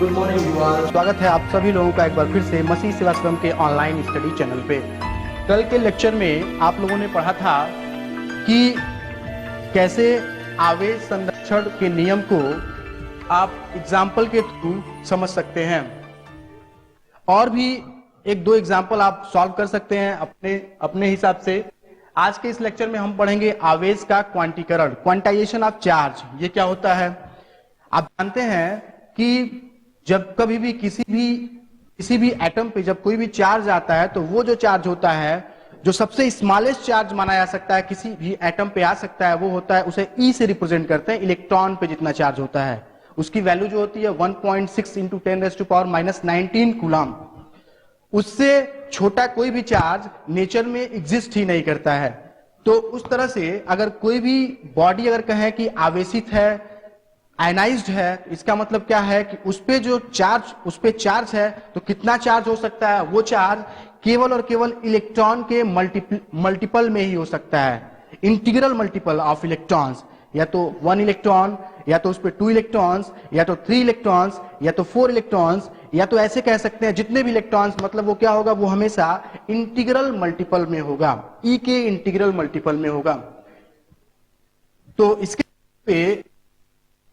Good morning युवा। स्वागत है आप सभी लोगों का एक बार फिर से मसीह सेवाश्रम के ऑनलाइन स्टडी चैनल पे। कल के लेक्चर में आप लोगों ने पढ़ा था कि कैसे आवेश संरक्षण के नियम को आप एग्जाम्पल के थ्रू समझ सकते हैं, और भी एक दो एग्जाम्पल आप सॉल्व कर सकते हैं अपने हिसाब से। आज के इस लेक्चर में हम पढ़ेंगे आवेश का क्वांटीकरण, क्वांटाइजेशन ऑफ चार्ज। ये क्या होता है? आप जानते हैं कि जब कभी भी किसी भी एटम पे जब कोई भी चार्ज आता है तो वो जो चार्ज होता है, जो सबसे स्मॉलेस्ट चार्ज माना जा सकता है किसी भी एटम पे आ सकता है, वो होता है, उसे ई से रिप्रेजेंट करते हैं। इलेक्ट्रॉन पे जितना चार्ज होता है उसकी वैल्यू जो होती है 1.6 इंटू 10⁻⁻⁻⁻�9 कूलम। उससे छोटा कोई भी चार्ज नेचर में एग्जिस्ट ही नहीं करता है। तो उस तरह से अगर कोई भी बॉडी अगर कहें कि आवेशित है, आयनाइज्ड है, इसका मतलब क्या है कि उस पे चार्ज है, तो कितना चार्ज हो सकता है? वो चार्ज केवल और केवल इलेक्ट्रॉन के मल्टीपल में ही हो सकता है। इंटीग्रल मल्टीपल ऑफ इलेक्ट्रॉन्स, या तो 1 इलेक्ट्रॉन, या तो उस पे 2 इलेक्ट्रॉन्स, या तो 3 इलेक्ट्रॉन्स, या तो 4 इलेक्ट्रॉन्स, या तो ऐसे कह सकते हैं जितने भी इलेक्ट्रॉन्स, मतलब वो क्या होगा? वो हमेशा इंटीग्रल मल्टीपल में होगा, ई के इंटीग्रल मल्टीपल में होगा। तो इसके पे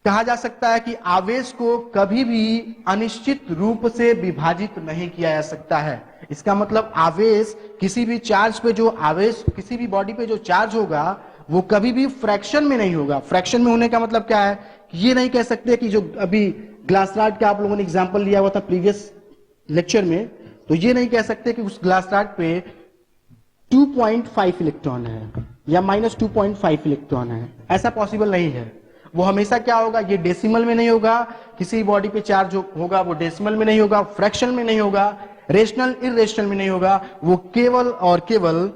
कहा जा सकता है कि आवेश को कभी भी अनिश्चित रूप से विभाजित नहीं किया जा सकता है। इसका मतलब आवेश किसी भी चार्ज पे जो आवेश किसी भी बॉडी पे जो चार्ज होगा वो कभी भी फ्रैक्शन में नहीं होगा। फ्रैक्शन में होने का मतलब क्या है? ये नहीं कह सकते कि जो अभी ग्लास रॉड का आप लोगों ने एग्जांपल लिया हुआ था प्रीवियस लेक्चर में, तो ये नहीं कह सकते कि उस ग्लास रॉड पे 2.5 इलेक्ट्रॉन है या -2.5 इलेक्ट्रॉन है। ऐसा पॉसिबल नहीं है। वो हमेशा क्या होगा? ये डेसिमल में नहीं होगा। किसी बॉडी पे चार्ज होगा वो डेसिमल में नहीं होगा, फ्रैक्शन में नहीं होगा, रेशनल इरेशनल में नहीं होगा। वो केवल और केवल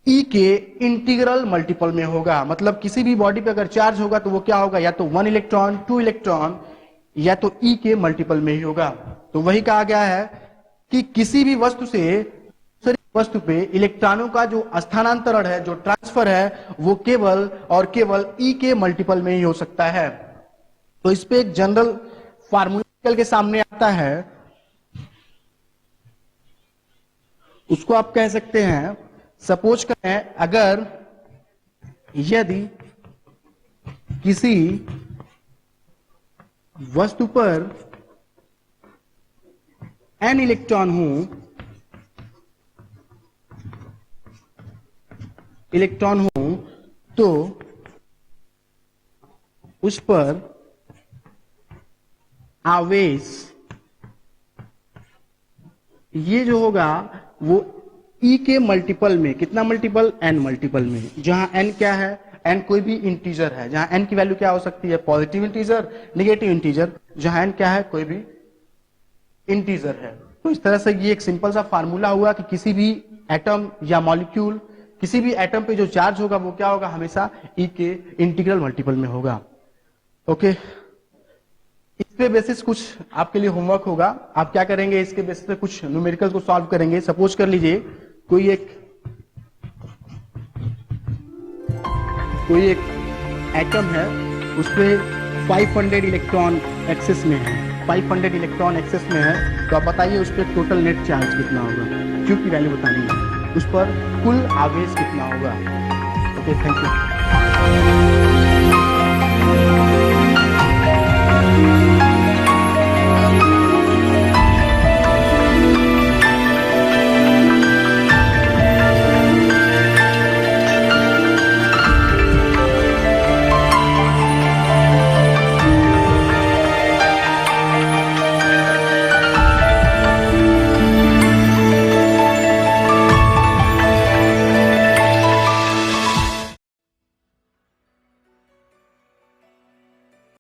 ई के इंटीग्रल मल्टीपल में होगा। मतलब किसी भी बॉडी पे अगर चार्ज होगा तो वो क्या होगा? या तो 1 इलेक्ट्रॉन, 2 इलेक्ट्रॉन, या तो ई के मल्टीपल में ही होगा। तो वही कहा गया है कि किसी भी वस्तु से वस्तु पे इलेक्ट्रॉनों का जो स्थानांतरण है, जो ट्रांसफर है, वो केवल और केवल ई के मल्टीपल में ही हो सकता है। तो इस पे एक जनरल फार्मूला के सामने आता है, उसको आप कह सकते हैं, सपोज करें अगर यदि किसी वस्तु पर n इलेक्ट्रॉन हो तो उस पर आवेश ये जो होगा वो ई के मल्टीपल में, कितना मल्टीपल? n मल्टीपल में। जहां n क्या है? n कोई भी इंटीजर है। जहां n की वैल्यू क्या हो सकती है? Positive integer, negative integer. जहां n क्या है? कोई भी इंटीजर है। तो इस तरह से ये एक सिंपल सा फार्मूला हुआ कि किसी भी एटम या मॉलिक्यूल, किसी भी एटम पे जो चार्ज होगा वो क्या होगा? हमेशा ई के इंटीग्रल मल्टीपल में होगा। ओके, इस पे बेसिस कुछ आपके लिए होमवर्क होगा। आप क्या करेंगे? इसके बेसिस पे कुछ न्यूमेरिकल को सॉल्व करेंगे। सपोज कर लीजिए कोई एक एटम है, उस पे 500 इलेक्ट्रॉन एक्सेस में है, 500 इलेक्ट्रॉन एक्सेस में है। तो आप बताइए उस पर टोटल नेट चार्ज कितना होगा? क्यू की वैल्यू बतानी है। उस पर कुल आवेश कितना होगा? Okay, thank you.